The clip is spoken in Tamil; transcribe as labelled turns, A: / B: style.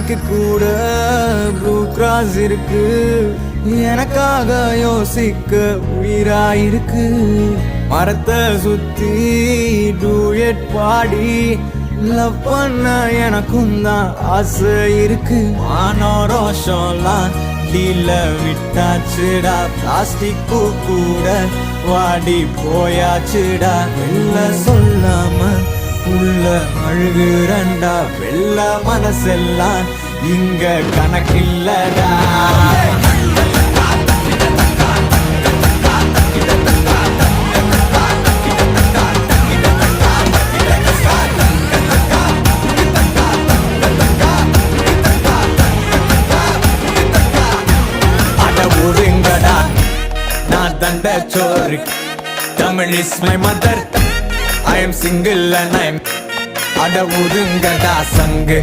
A: நாய்க்கு கூட ப்ளூ கிராஸ் இருக்கு, எனக்காக யோசிக்க உயிராயிருக்கு. மரத்தை சுத்தி டூயட் பாடி லவ் பண்ண எனக்கும் தான் ஆசை இருக்கு. மானோரோஷம்லாம் டீல விட்டாச்சுடா, பிளாஸ்டிக் பூ கூட வாடி போயாச்சுடா. வெள்ள சொல்லாம உள்ள அழுகுறண்டா, வெள்ள மனசெல்லாம் இங்க கணக்கில்லடா. நான் தண்டச்சோறு, Tamil is my mother. I am single and I am அட ஒதுங்கடா சங்கு.